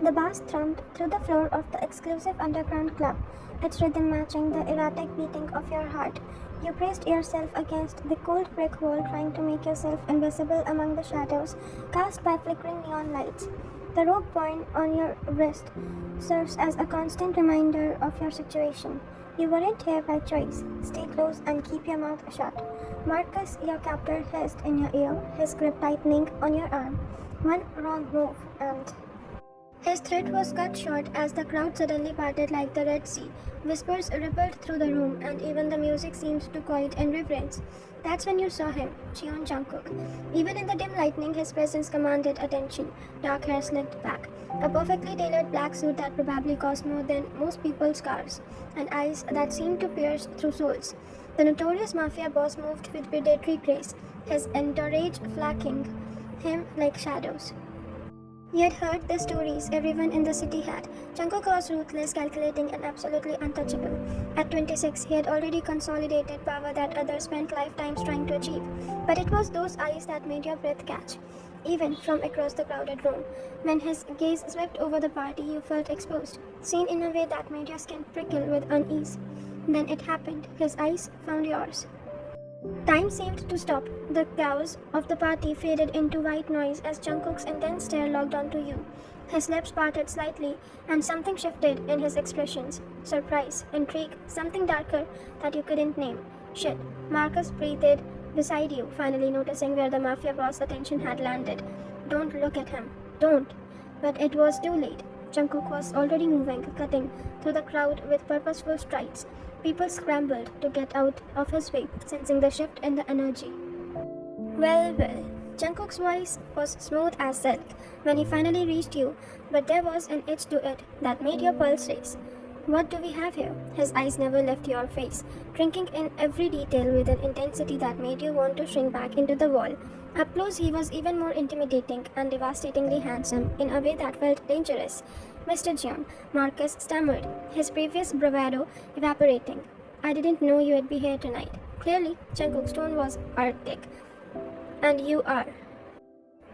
The bass thrummed through the floor of the exclusive underground club, its rhythm matching the erratic beating of your heart. You braced yourself against the cold brick wall, trying to make yourself invisible among the shadows cast by flickering neon lights. The rope point on your wrist serves as a constant reminder of your situation. You weren't here by choice. Stay close and keep your mouth shut. Marcus, your captor, hissed in your ear, his grip tightening on your arm. One wrong move, and his threat was cut short as the crowd suddenly parted like the Red Sea. Whispers rippled through the room, and even the music seemed to quiet in reverence. That's when you saw him, Cheon Jungkook. Even in the dim lighting, his presence commanded attention. Dark hair slicked back, a perfectly tailored black suit that probably cost more than most people's cars, and eyes that seemed to pierce through souls. The notorious mafia boss moved with predatory grace, his entourage flanking him like shadows. He had heard the stories everyone in the city had. Jungkook was ruthless, calculating, and absolutely untouchable. At 26, he had already consolidated power that others spent lifetimes trying to achieve. But it was those eyes that made your breath catch, even from across the crowded room. When his gaze swept over the party, you felt exposed, seen in a way that made your skin prickle with unease. Then it happened. His eyes found yours. Time seemed to stop. The chaos of the party faded into white noise as Jungkook's intense stare locked onto you. His lips parted slightly, and something shifted in his expressions. Surprise, intrigue, something darker that you couldn't name. Shit. Marcus breathed beside you, finally noticing where the mafia boss' attention had landed. Don't look at him. Don't. But it was too late. Jungkook was already moving, cutting through the crowd with purposeful strides. People scrambled to get out of his way, sensing the shift in the energy. Well, well. Jungkook's voice was smooth as silk when he finally reached you, but there was an edge to it that made your pulse race. What do we have here? His eyes never left your face, drinking in every detail with an intensity that made you want to shrink back into the wall. Up close, he was even more intimidating and devastatingly handsome in a way that felt dangerous. Mr. Jeon, Marcus stammered, his previous bravado evaporating. I didn't know you would be here tonight. Clearly, Jungkook's tone was arctic. And you are.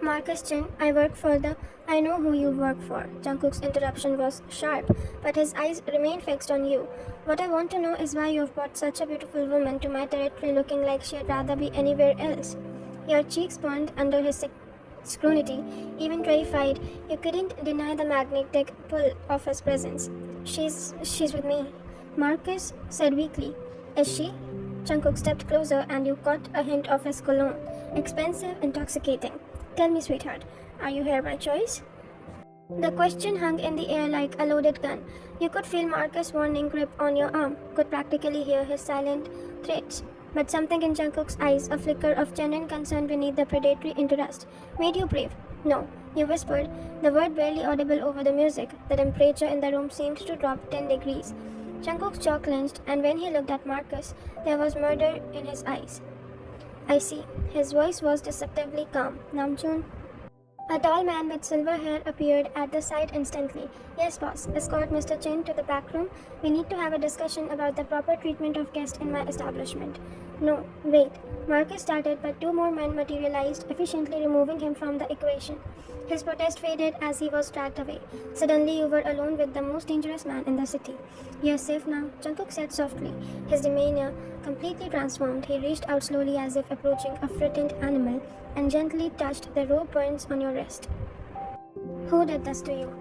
Marcus Chen, I work for the. I know who you work for. Jungkook's interruption was sharp, but his eyes remained fixed on you. What I want to know is why you've brought such a beautiful woman to my territory looking like she'd rather be anywhere else. Your cheeks burned under his scrutiny. Even terrified, you couldn't deny the magnetic pull of his presence. She's with me, Marcus said weakly. Is she? Jungkook stepped closer and you caught a hint of his cologne. Expensive, intoxicating. Tell me, sweetheart, are you here by choice? The question hung in the air like a loaded gun. You could feel Marcus' warning grip on your arm, could practically hear his silent threats. But something in Jungkook's eyes, a flicker of genuine concern beneath the predatory interest, made you brave. No, you whispered, the word barely audible over the music. The temperature in the room seemed to drop 10 degrees. Jungkook's jaw clenched, and when he looked at Marcus, there was murder in his eyes. I see. His voice was deceptively calm. Namjoon. A tall man with silver hair appeared at the side instantly. Yes, boss. Escort Mr. Chen to the back room. We need to have a discussion about the proper treatment of guests in my establishment. No, wait. Marcus started, but two more men materialized, efficiently removing him from the equation. His protest faded as he was dragged away. Suddenly, you were alone with the most dangerous man in the city. You're safe now, Jungkook said softly. His demeanor completely transformed. He reached out slowly as if approaching a frightened animal and gently touched the rope burns on your wrist. Who did this to you?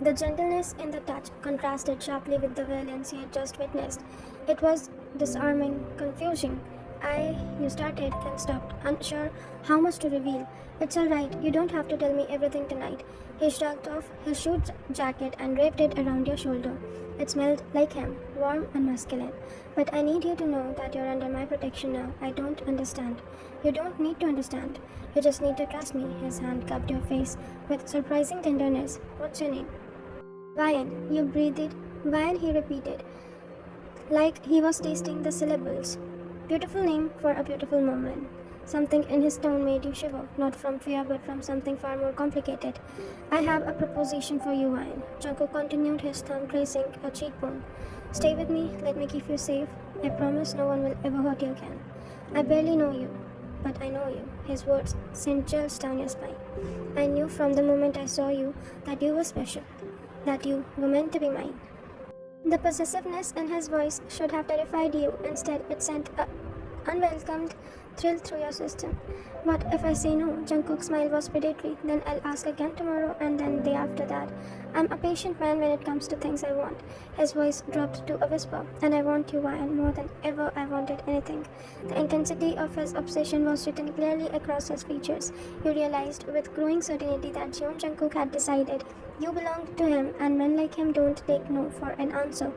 The gentleness in the touch contrasted sharply with the violence you had just witnessed. It was disarming, confusing. You started, then stopped, unsure how much to reveal. It's all right, you don't have to tell me everything tonight. He shrugged off his suit jacket and draped it around your shoulder. It smelled like him, warm and masculine. But I need you to know that you're under my protection now. I don't understand. You don't need to understand. You just need to trust me. His hand cupped your face with surprising tenderness. What's your name? Ryan, you breathed. Ryan, he repeated, like he was tasting the syllables. Beautiful name for a beautiful moment. Something in his tone made you shiver, not from fear but from something far more complicated. I have a proposition for you, Ryan. Jungkook continued, his thumb tracing a cheekbone. Stay with me, let me keep you safe. I promise no one will ever hurt you again. I barely know you. but I know you." His words sent chills down your spine. "I knew from the moment I saw you that you were special, that you were meant to be mine." The possessiveness in his voice should have terrified you. Instead, it sent an unwelcomed thrill through your system. "What if I say no?" Jungkook's smile was predatory. "Then I'll ask again tomorrow, and then the day after that. I'm a patient man when it comes to things I want." His voice dropped to a whisper. "And I want you, Ryan, more than ever I wanted anything." The intensity of his obsession was written clearly across his features. You realized with growing certainty that Jeon Jungkook had decided you belonged to him, and men like him don't take no for an answer.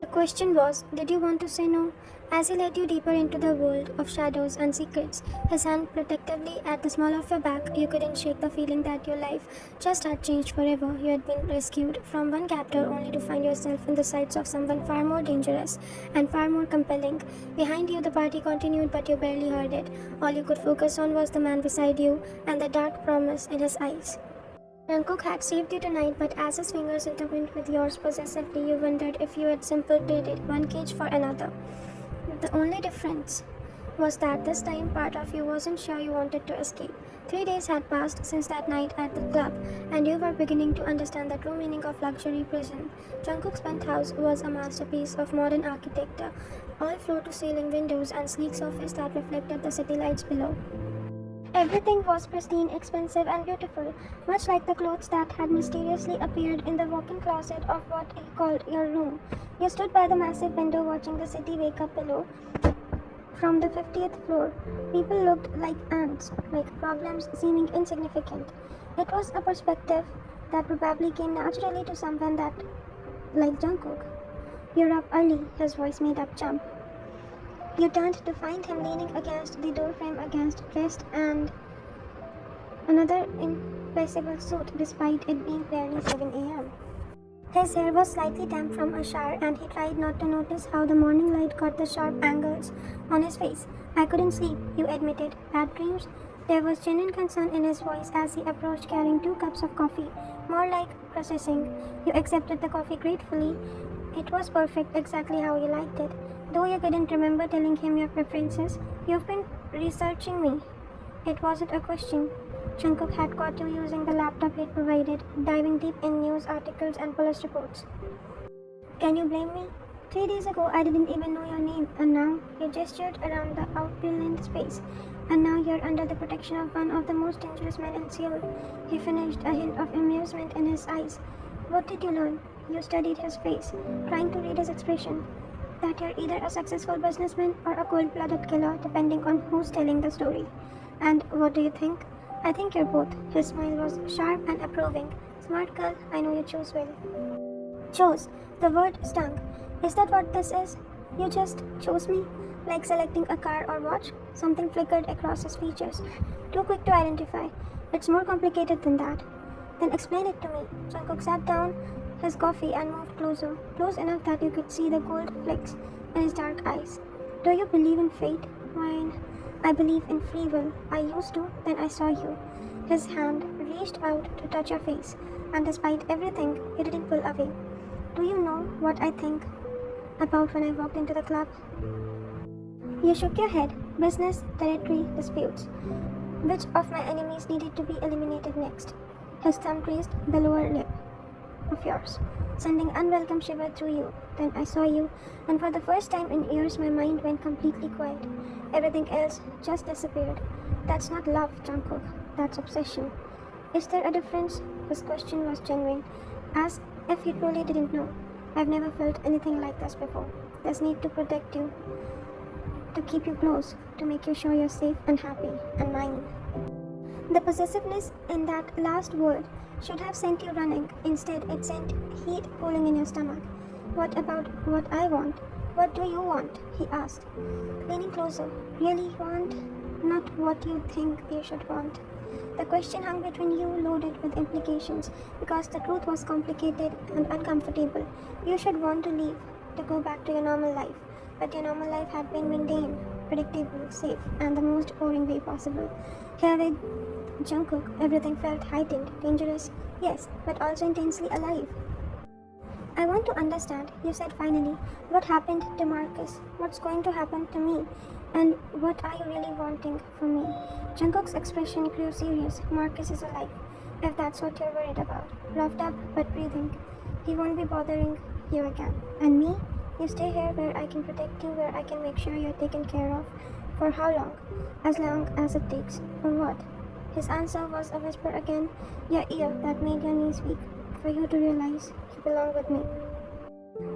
The question was, did you want to say no? As he led you deeper into the world of shadows and secrets, his hand protectively at the small of your back, you couldn't shake the feeling that your life just had changed forever. You had been rescued from one captor only to find yourself in the sights of someone far more dangerous and far more compelling. Behind you, the party continued, but you barely heard it. All you could focus on was the man beside you and the dark promise in his eyes. Jungkook had saved you tonight, but as his fingers intertwined with yours possessively, you wondered if you had simply traded one cage for another. The only difference was that this time part of you wasn't sure you wanted to escape. 3 days had passed since that night at the club, and you were beginning to understand the true meaning of luxury prison. Jungkook's penthouse was a masterpiece of modern architecture, all floor-to-ceiling windows and sleek surface that reflected the city lights below. Everything was pristine, expensive, and beautiful, much like the clothes that had mysteriously appeared in the walk-in closet of what he called your room. You stood by the massive window watching the city wake up below. From the 50th floor, people looked like ants, like problems seeming insignificant. It was a perspective that probably came naturally to someone that, like Jungkook. "You're up early," his voice made up jump. You turned to find him leaning against the doorframe dressed and another impressible suit despite it being barely 7 a.m. His hair was slightly damp from a shower, and he tried not to notice how the morning light caught the sharp angles on his face. "I couldn't sleep," you admitted. "Bad dreams?" There was genuine concern in his voice as he approached carrying 2 cups of coffee, more like processing. You accepted the coffee gratefully. It was perfect, exactly how you liked it. Though you couldn't remember telling him your preferences. "You've been researching me." It wasn't a question. Jungkook had caught you using the laptop he'd provided, diving deep in news articles and police reports. "Can you blame me? 3 days ago I didn't even know your name, and now," you gestured around the opulent space, "and now you're under the protection of one of the most dangerous men in Seoul." He finished, a hint of amusement in his eyes. "What did you learn?" You studied his face, trying to read his expression. "That you're either a successful businessman or a cold-blooded killer, depending on who's telling the story." "And what do you think?" "I think you're both." His smile was sharp and approving. "Smart girl, I know you chose well." "Chose?" The word stung. "Is that what this is? You just chose me? Like selecting a car or watch?" Something flickered across his features, too quick to identify. "It's more complicated than that." "Then explain it to me." Jungkook sat down his coffee and moved closer, close enough that you could see the gold flecks in his dark eyes. "Do you believe in fate?" "Mine. I believe in free will. I used to, then I saw you." His hand reached out to touch your face, and despite everything, you didn't pull away. "Do you know what I think about when I walked into the club?" You shook your head. "Business, territory, disputes. Which of my enemies needed to be eliminated next?" His thumb traced the lower lip of yours, sending unwelcome shiver through you. "Then I saw you, and for the first time in years my mind went completely quiet. Everything else just disappeared." "That's not love, Jungkook. That's obsession." "Is there a difference?" His question was genuine, as if he truly didn't know. "I've never felt anything like this before. This need to protect you, to keep you close, to make you sure you're safe and happy, and mine." The possessiveness in that last word should have sent you running. Instead, it sent heat pooling in your stomach. "What about what I want? What do you want?" he asked, leaning closer. "Really want? Not what you think you should want." The question hung between you, loaded with implications, because the truth was complicated and uncomfortable. You should want to leave, to go back to your normal life. But your normal life had been mundane, predictable, safe, and the most boring way possible. Here with Jungkook, everything felt heightened, dangerous, yes, but also intensely alive. "I want to understand," you said finally. "What happened to Marcus? What's going to happen to me?" And what are you really wanting from me? Jungkook's expression grew serious. Marcus is alive, if that's what you're worried about. Roughed up, but breathing. He won't be bothering you again. And me? You stay here where I can protect you, where I can make sure you're taken care of. For how long? As long as it takes. For what? His answer was a whisper again, your ear that made your knees weak. For you to realize you belong with me.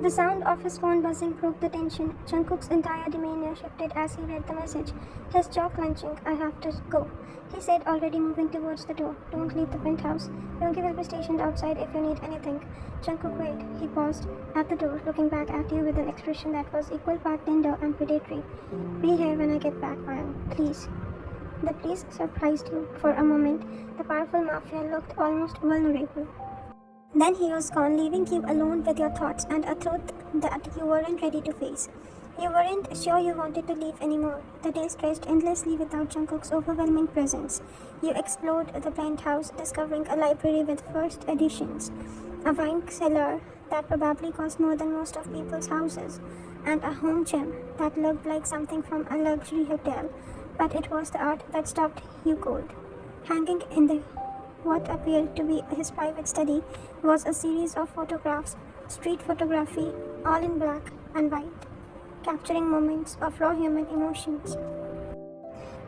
The sound of his phone buzzing broke the tension. Jungkook's entire demeanor shifted as he read the message, his jaw clenching. I have to go, he said, already moving towards the door. Don't leave the penthouse. Yoongi will be stationed outside if you need anything. Jungkook, wait. He paused at the door, looking back at you with an expression that was equal part tender and predatory. Be here when I get back, man. Please. The please surprised you. For a moment, the powerful mafia looked almost vulnerable. Then he was gone, leaving you alone with your thoughts and a truth that you weren't ready to face. You weren't sure you wanted to leave anymore. The day stretched endlessly without Jungkook's overwhelming presence. You explored the penthouse, discovering a library with first editions, a wine cellar that probably cost more than most of people's houses, and a home gym that looked like something from a luxury hotel. But it was the art that stopped you cold. Hanging in the what appeared to be his private study was a series of photographs, street photography, all in black and white, capturing moments of raw human emotions.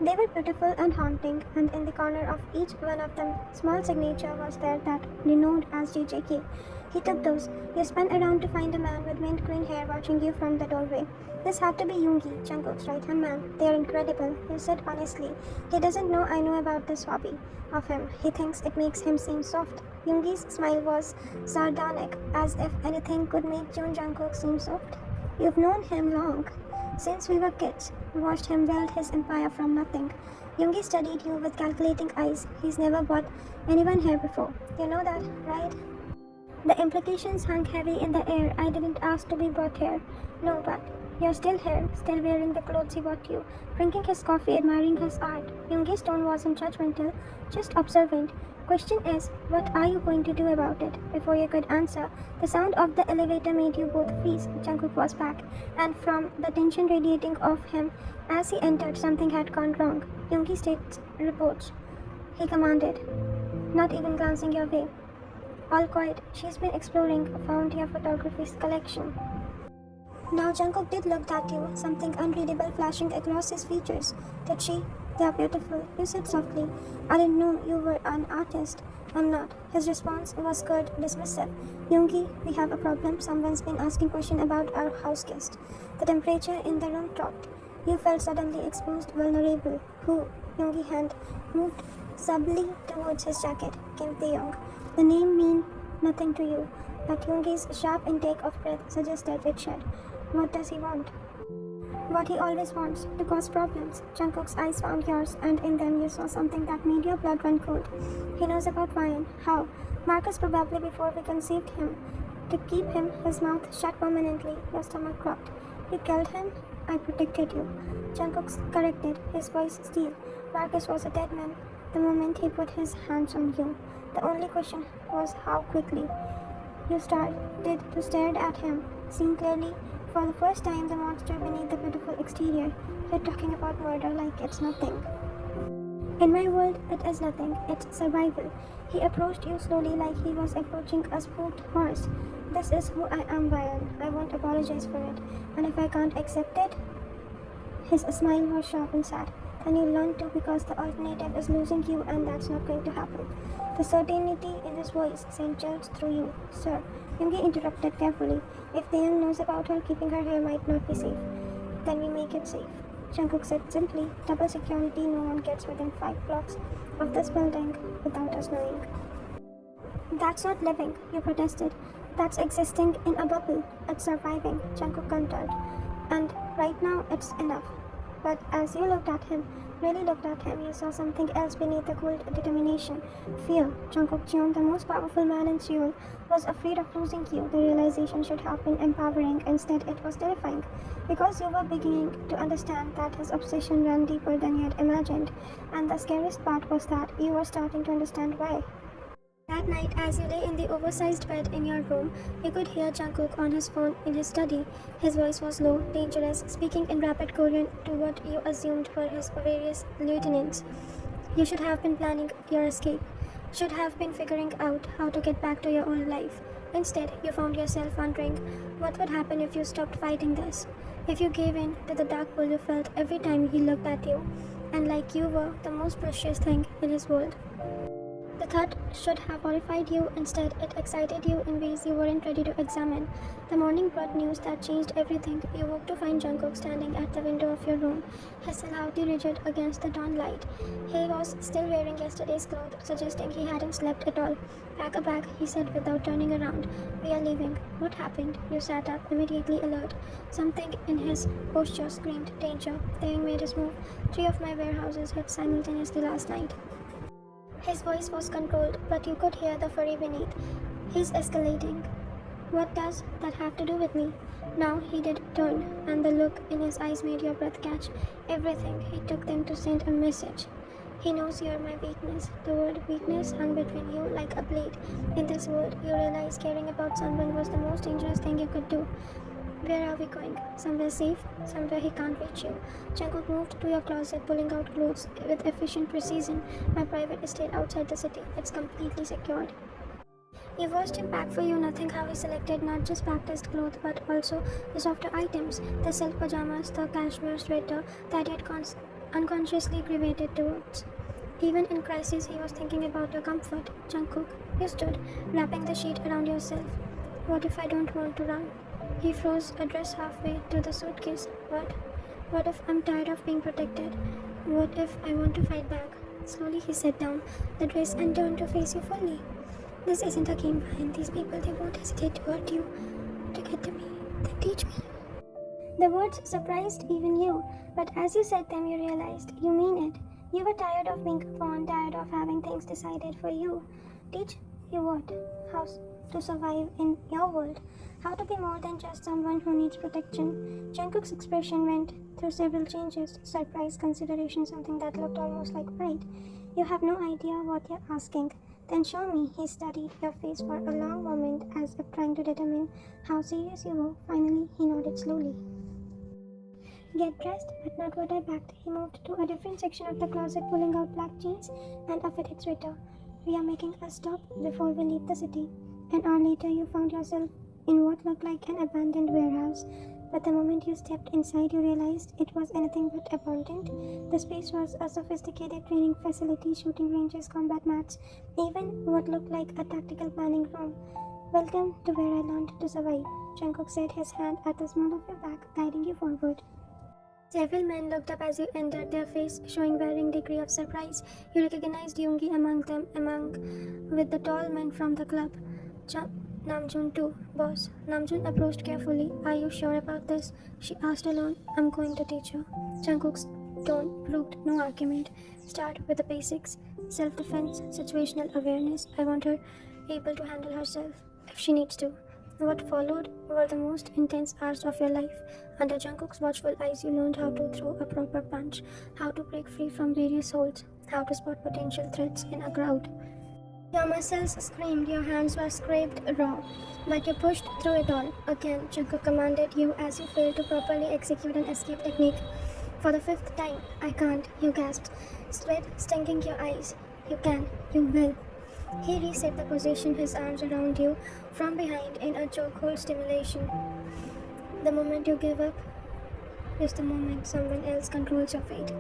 They were beautiful and haunting, and in the corner of each one of them, small signature was there that renowned as JJK. He took those. You spun around to find a man with mint green hair watching you from the doorway. This had to be Yoongi, Jungkook's right-hand man. They're incredible, you said honestly. He doesn't know I know about this hobby of him. He thinks it makes him seem soft. Yoongi's smile was sardonic, as if anything could make Jun Jungkook seem soft. You've known him long. Since we were kids, watched him build his empire from nothing. Yoongi studied you with calculating eyes. He's never bought anyone here before. You know that, right? The implications hung heavy in the air. I didn't ask to be brought here. No, but you're still here, still wearing the clothes he bought you, drinking his coffee, admiring his art. Yoongi's tone wasn't judgmental, just observant. Question is, what are you going to do about it? Before you could answer, the sound of the elevator made you both freeze. Jungkook was back, and from the tension radiating off him as he entered, something had gone wrong. Yoongi states reports, he commanded, not even glancing your way. All quiet. She's been exploring, found your photography's collection. Now Jungkook did look at you, something unreadable flashing across his features. Did she? They're beautiful, you said softly. I didn't know you were an artist. I'm not. His response was curt, dismissive. Yoongi, we have a problem. Someone's been asking questions about our house guest. The temperature in the room dropped. You felt suddenly exposed, vulnerable. Who? Yoongi's hand moved subtly towards his jacket. Kim Tae-young. The name mean nothing to you, but Yoongi's sharp intake of breath suggested it should. What does he want? What he always wants, to cause problems. Jungkook's eyes found yours, and in them you saw something that made your blood run cold. He knows about Ryan. How? Marcus probably before we conceived him. To keep his mouth shut permanently, your stomach dropped. You killed him? I protected you. Jungkook corrected, his voice steel. Marcus was a dead man the moment he put his hands on you. The only question was how quickly. You started to stare at him, seeing clearly for the first time the monster beneath the beautiful exterior. You're talking about murder like it's nothing. In my world, it is nothing. It's survival. He approached you slowly like he was approaching a spooked horse. This is who I am, Ryan. I won't apologize for it. And if I can't accept it, his smile was sharp and sad. Then you learn to because the alternative is losing you and that's not going to happen. The certainty in his voice sent chills through you. Sir, Yoongi interrupted carefully. If the young knows about her, keeping her here might not be safe. Then we make it safe. Jungkook said simply, double security, no one gets within 5 blocks of this building without us knowing. That's not living, you protested. That's existing in a bubble. It's surviving, Jungkook countered. And right now, it's enough. But as you looked at him, really looked at him, you saw something else beneath the cold determination. Fear. Jungkook Jeon, the most powerful man in Seoul, was afraid of losing you. The realization should have been empowering. Instead, it was terrifying. Because you were beginning to understand that his obsession ran deeper than you had imagined. And the scariest part was that you were starting to understand why. That night, as you lay in the oversized bed in your room, you could hear Jungkook on his phone in his study. His voice was low, dangerous, speaking in rapid Korean to what you assumed were his various lieutenants. You should have been planning your escape, should have been figuring out how to get back to your old life. Instead, you found yourself wondering what would happen if you stopped fighting this, if you gave in to the dark pull you felt every time he looked at you, and like you were the most precious thing in his world. The thought should have horrified you. Instead, it excited you in ways you weren't ready to examine. The morning brought news that changed everything. You woke to find Jungkook standing at the window of your room, his silhouette rigid against the dawn light. He was still wearing yesterday's clothes, suggesting he hadn't slept at all. Pack a bag, he said without turning around. We are leaving. What happened? You sat up, immediately alert. Something in his posture screamed danger. Daring made his move. 3 of my warehouses hit simultaneously last night. His voice was controlled, but you could hear the fury beneath. He's escalating. What does that have to do with me? Now he did turn, and the look in his eyes made your breath catch. Everything. He took them to send a message. He knows you're my weakness. The word weakness hung between you like a blade. In this world, you realize caring about someone was the most dangerous thing you could do. Where are we going? Somewhere safe? Somewhere he can't reach you. Jungkook moved to your closet, pulling out clothes with efficient precision. My private estate outside the city. It's completely secured. You watched him pack for you, nothing how he selected not just practiced clothes but also the softer items, the silk pajamas, the cashmere sweater that he had unconsciously gravitated towards. Even in crisis, he was thinking about your comfort. Jungkook, you stood, wrapping the sheet around yourself. What if I don't want to run? He froze, addressed halfway to the suitcase. What? What if I'm tired of being protected? What if I want to fight back? Slowly he sat down the dress and turned to face you fully. This isn't a game, Brian. These people, they won't hesitate to hurt you. To get to me, then teach me. The words surprised even you, but as you said them, you realized you mean it. You were tired of being a pawn, tired of having things decided for you. Teach you what? How to survive in your world. How to be more than just someone who needs protection. Jungkook's expression went through several changes. Surprise, consideration, something that looked almost like pride. You have no idea what you're asking. Then show me. He studied your face for a long moment as if trying to determine how serious you were. Finally, he nodded slowly. Get dressed, but not what I packed. He moved to a different section of the closet, pulling out black jeans and a fitted sweater. We are making a stop before we leave the city. An hour later, you found yourself in what looked like an abandoned warehouse. But the moment you stepped inside, you realized it was anything but abundant. The space was a sophisticated training facility, shooting ranges, combat mats, even what looked like a tactical planning room. Welcome to where I learned to survive, Jungkook said, his hand at the small of your back, guiding you forward. Several men looked up as you entered, their face showing varying degree of surprise. You recognized Yoongi among them, with the tall man from the club. Namjoon too, boss. Namjoon approached carefully. Are you sure about this? She asked alone. I'm going to teach her. Jungkook's tone proved no argument. Start with the basics. Self-defense, situational awareness. I want her able to handle herself if she needs to. What followed were the most intense hours of your life. Under Jungkook's watchful eyes, you learned how to throw a proper punch, how to break free from various holds, how to spot potential threats in a crowd. Your muscles screamed, your hands were scraped raw, but you pushed through it all. Again, Jungkook commanded you as you failed to properly execute an escape technique. For the 5th time, I can't, you gasped, sweat stinging your eyes. You can, you will. He reset the position, his arms around you from behind in a chokehold stimulation. The moment you give up is the moment someone else controls your fate.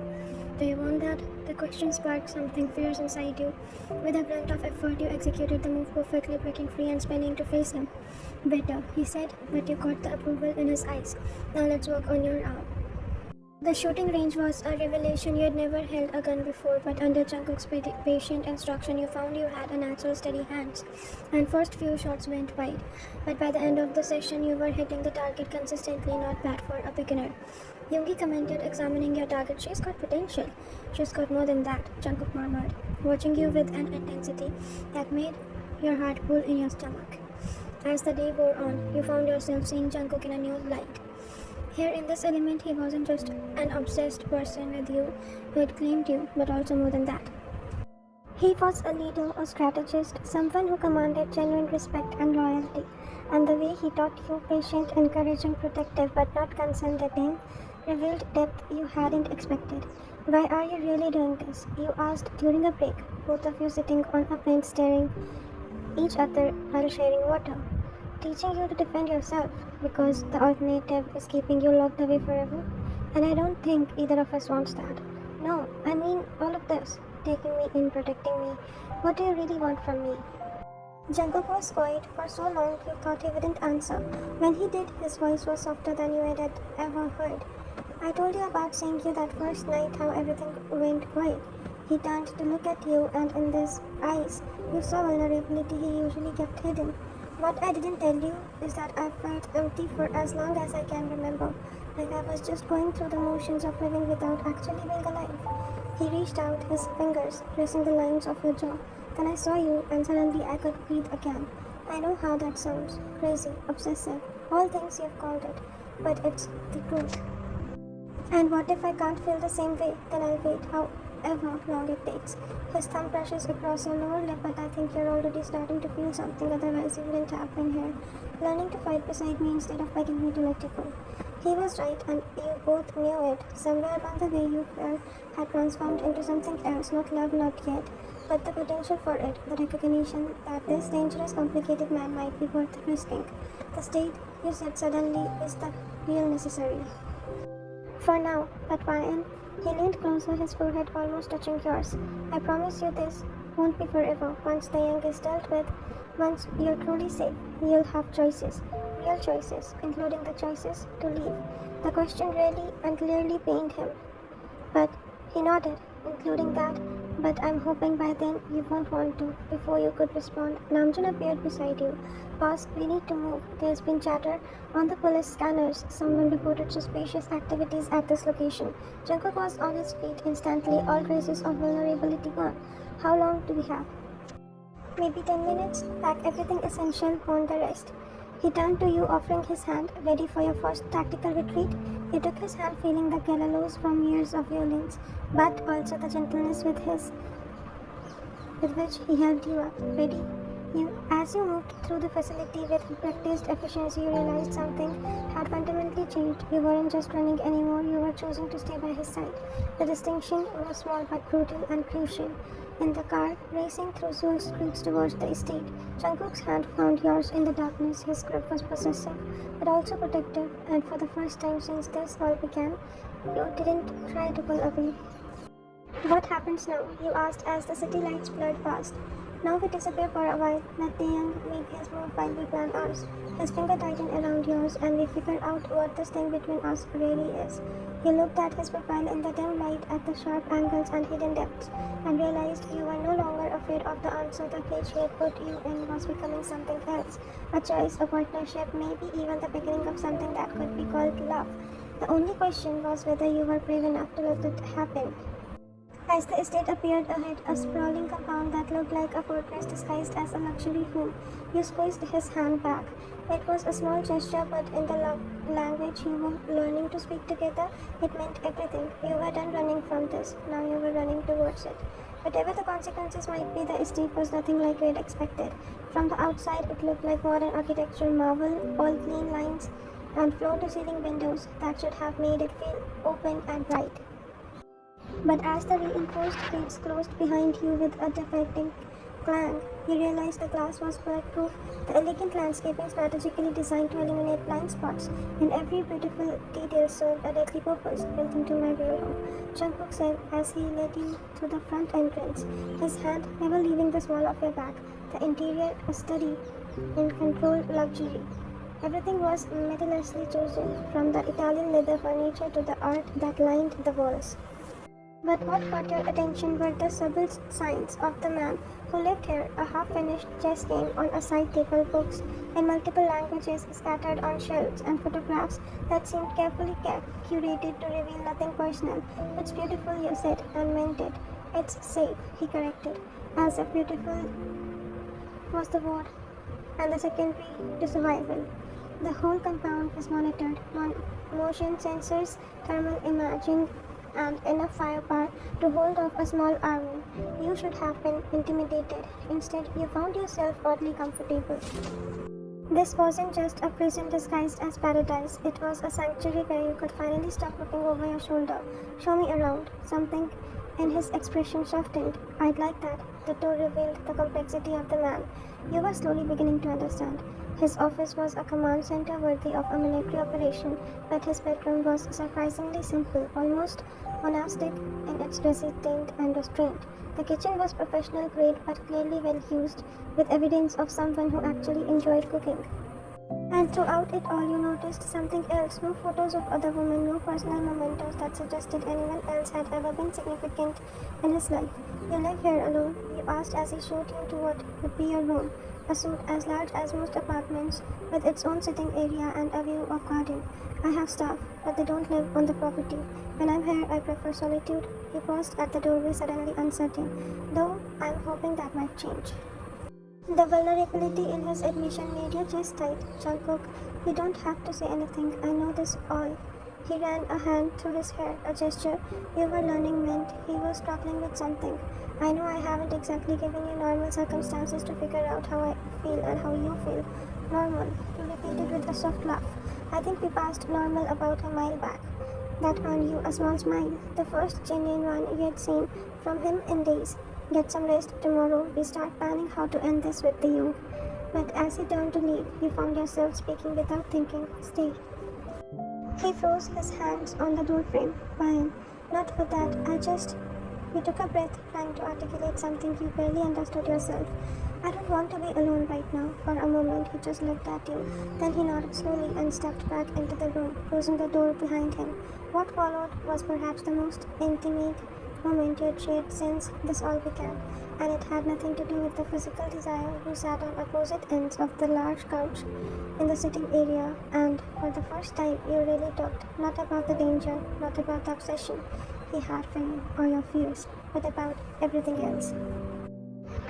Do you want that? The question sparked something fierce inside you. With a grunt of effort, you executed the move perfectly, breaking free and spinning to face him. Better, he said, but you caught the approval in his eyes. Now let's work on your arm. The shooting range was a revelation. You had never held a gun before, but under Jungkook's patient instruction, you found you had a natural steady hands. And first few shots went wide. But by the end of the session, you were hitting the target consistently, not bad for a beginner. Yoongi commented, examining your target. She's got potential. She's got more than that, Jungkook murmured, watching you with an intensity that made your heart pull in your stomach. As the day wore on, you found yourself seeing Jungkook in a new light. Here in this element, he wasn't just an obsessed person with you who had claimed you, but also more than that. He was a leader, a strategist, someone who commanded genuine respect and loyalty. And the way he taught you, patient, encouraging, protective, but not condescending, revealed depth you hadn't expected. Why are you really doing this? You asked during a break, both of you sitting on a bench staring each other while sharing water. Teaching you to defend yourself because the alternative is keeping you locked away forever. And I don't think either of us wants that. No, I mean all of this. Taking me in, protecting me. What do you really want from me? Jungkook was quiet for so long you thought he wouldn't answer. When he did, his voice was softer than you had ever heard. I told you about seeing you that first night, how everything went quiet. He turned to look at you, and in his eyes, you saw vulnerability he usually kept hidden. What I didn't tell you is that I felt empty for as long as I can remember, like I was just going through the motions of living without actually being alive. He reached out, his fingers tracing the lines of your jaw. Then I saw you, and suddenly I could breathe again. I know how that sounds crazy, obsessive, all things you've called it, but it's the truth. And what if I can't feel the same way? Then I'll wait, however long it takes. His thumb brushes across your lower lip, but I think you're already starting to feel something, otherwise you wouldn't have been here, learning to fight beside me instead of begging me to let you go. He was right, and you both knew it. Somewhere along the way, you felt had transformed into something else, not love, not yet, but the potential for it, the recognition that this dangerous, complicated man might be worth risking. The state, you said suddenly, is the real necessary. For now, but Ryan, he leaned closer, his forehead almost touching yours. I promise you this won't be forever. Once the young is dealt with, once you're truly safe, you'll have choices. Real choices, including the choices to leave. The question really and clearly pained him. But he nodded, including that. But I'm hoping by then you won't want to. Before you could respond, Namjoon appeared beside you. Boss, we need to move. There's been chatter on the police scanners. Someone reported suspicious activities at this location. Jungkook was on his feet instantly, all traces of vulnerability gone. How long do we have? Maybe 10 minutes. Pack everything essential, on the rest. He turned to you, offering his hand, ready for your first tactical retreat. You took his hand, feeling the gallows from years of violence, but also the gentleness with which he held you up, ready. As you moved through the facility with practiced efficiency, you realized something had fundamentally changed. You weren't just running anymore, you were choosing to stay by his side. The distinction was small but brutal and crucial. In the car, racing through Seoul streets towards the estate, Jungkook's hand found yours in the darkness. His grip was possessive, but also protective, and for the first time since this all began, you didn't try to pull away. What happens now? You asked as the city lights blurred past. Now we disappear for a while. Let the young make his move while we plan ours. His finger tightened around yours, and we figure out what this thing between us really is. You looked at his profile in the dim light at the sharp angles and hidden depths, and realized you were no longer afraid of the answer. The cage he had put you in was becoming something else. A choice, a partnership, maybe even the beginning of something that could be called love. The only question was whether you were brave enough to let it happen. As the estate appeared ahead, a sprawling compound that looked like a fortress disguised as a luxury home, you squeezed his hand back. It was a small gesture, but in the language you were learning to speak together, it meant everything. You were done running from this. Now you were running towards it. Whatever the consequences might be, the estate was nothing like you had expected. From the outside, it looked like modern architectural marvel, all clean lines and floor-to-ceiling windows that should have made it feel open and bright. But as the reinforced gates closed behind you with a deafening clang, you realized the glass was bulletproof, the elegant landscaping strategically designed to eliminate blind spots, and every beautiful detail served a deadly purpose. Welcome to my real home, Jungkook said as he led you to the front entrance, his hand never leaving the small of your back. The interior a study in controlled luxury. Everything was meticulously chosen, from the Italian leather furniture to the art that lined the walls. But what caught your attention were the subtle signs of the man who lived here, a half-finished chess game on a side table, books in multiple languages scattered on shelves, and photographs that seemed carefully curated to reveal nothing personal. It's beautiful, you said, and meant it. It's safe, he corrected, as if beautiful was the word, and the secondary to survival. The whole compound is monitored, motion sensors, thermal imaging, and enough firepower to hold off a small army. You should have been intimidated. Instead, you found yourself oddly comfortable. This wasn't just a prison disguised as paradise, it was a sanctuary where you could finally stop looking over your shoulder. Show me around. Something in his expression softened. I'd like that. The door revealed the complexity of the man. You were slowly beginning to understand. His office was a command center worthy of a military operation, but his bedroom was surprisingly simple, almost monastic in its restraint and restraint. The kitchen was professional grade but clearly well used, with evidence of someone who actually enjoyed cooking. And throughout it all, you noticed something else. No photos of other women, no personal mementos that suggested anyone else had ever been significant in his life. You live here alone, he asked as he showed you to what would be your room. A suite as large as most apartments, with its own sitting area and a view of garden. I have staff, but they don't live on the property. When I'm here, I prefer solitude. He paused at the doorway, suddenly uncertain, though I'm hoping that might change. The vulnerability in his admission made your chest tight. Jungkook, you don't have to say anything. I know this all. He ran a hand through his hair, a gesture you were learning meant he was struggling with something. I know I haven't exactly given you normal circumstances to figure out how I feel and how you feel. Normal, he repeated with a soft laugh. I think we passed normal about a mile back. That earned you a small smile, the first genuine one you had seen from him in days. Get some rest. Tomorrow we start planning how to end this with the young. But as he turned to leave, you found yourself speaking without thinking. Stay. He froze his hands on the doorframe. Fine. Not for that. You took a breath, trying to articulate something you barely understood yourself. I don't want to be alone right now. For a moment, he just looked at you. Then he nodded slowly and stepped back into the room, closing the door behind him. What followed was perhaps the most intimate moment you had shared since this all began, and it had nothing to do with the physical desire. You sat on opposite ends of the large couch in the sitting area, and for the first time you really talked, not about the danger, not about the obsession he had for you or your fears, but about everything else.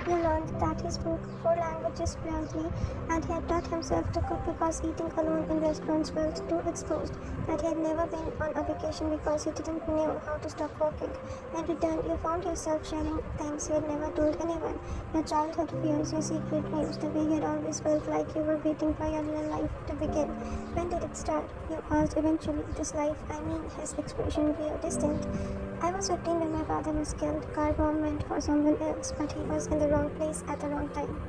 You learned that he spoke 4 languages fluently, and he had taught himself to cook because eating alone in restaurants felt too exposed, that he had never been on a vacation because he didn't know how to stop working. In return, you found yourself sharing things you had never told anyone, your childhood fears, your secret dreams, the way you had always felt like you were waiting for your real life to begin. When did it start? You asked eventually. This life, I mean, his expression grew distant. I was 15 when my father was killed. Car bomb meant for someone else, but he was in the wrong place at the wrong time.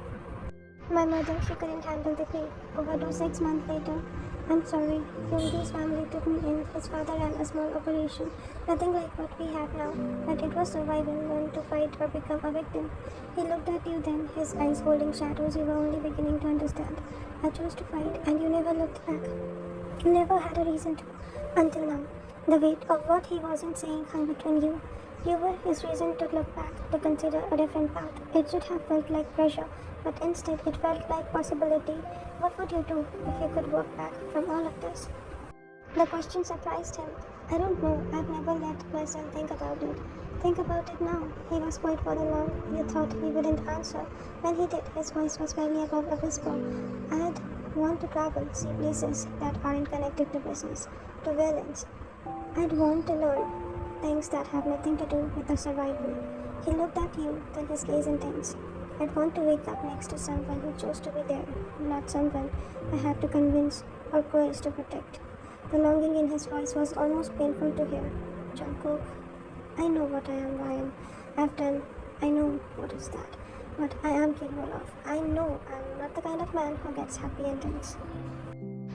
My mother, she couldn't handle the grief. Overdosed 6 months later. I'm sorry. Yogi's family took me in. His father ran a small operation. Nothing like what we have now. But it was survival, learn to fight or become a victim. He looked at you then, his eyes holding shadows you were only beginning to understand. I chose to fight, and you never looked back. You never had a reason to, until now. The weight of what he wasn't saying hung between you. You were his reason to look back, to consider a different path. It should have felt like pressure, but instead it felt like possibility. What would you do if you could walk back from all of this? The question surprised him. I don't know. I've never let myself think about it. Think about it now. He was quiet for long. You thought he wouldn't answer. When he did, his voice was barely above a whisper. I'd want to travel, see places that aren't connected to business, to violence. I'd want to learn things that have nothing to do with the survival. He looked at you, then his gaze intense. I'd want to wake up next to someone who chose to be there, not someone I had to convince or coerce to protect. The longing in his voice was almost painful to hear. Jungkook, I know what I am, Ryan. I've done. I know what is that. What I am capable of. I know I'm not the kind of man who gets happy endings.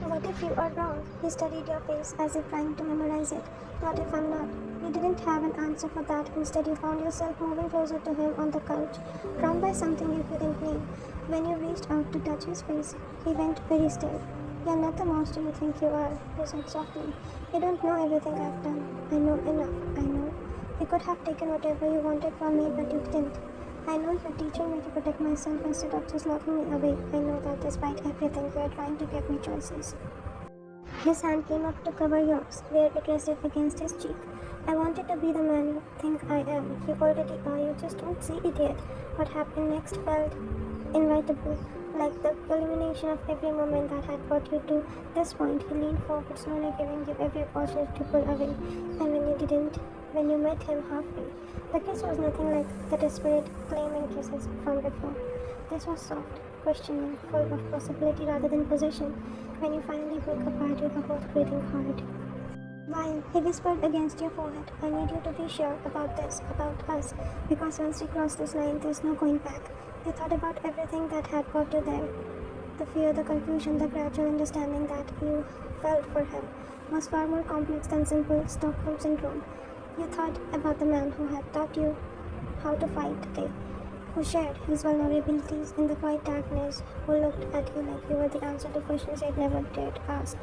What if you are wrong? He studied your face as if trying to memorize it. What if I'm not? You didn't have an answer for that. Instead, you found yourself moving closer to him on the couch, drawn by something you couldn't name. When you reached out to touch his face, he went very still. You're not the monster you think you are, he said softly. You don't know everything I've done. I know enough. I know. You could have taken whatever you wanted from me, but you didn't. I know you're teaching me to protect myself instead of just locking me away. I know that despite everything, you're trying to give me choices. His hand came up to cover yours, where it rested against his cheek. I wanted to be the man you think I am. You already are, you just don't see it yet. What happened next felt inevitable, like the culmination of every moment that had brought you to this point. He leaned forward, slowly giving you every opportunity to pull away. And when you didn't, when you met him halfway. The kiss was nothing like the desperate, claiming kisses from before. This was soft, questioning, full of possibility rather than possession. When you finally broke apart, you were both breathing hard. While he whispered against your forehead, I need you to be sure about this, about us, because once we cross this line, there's no going back. You thought about everything that had brought you there. The fear, the confusion, the gradual understanding that you felt for him was far more complex than simple Stockholm syndrome. You thought about the man who had taught you how to fight today, who shared his vulnerabilities in the quiet darkness, who looked at you like you were the answer to questions you'd never dared ask.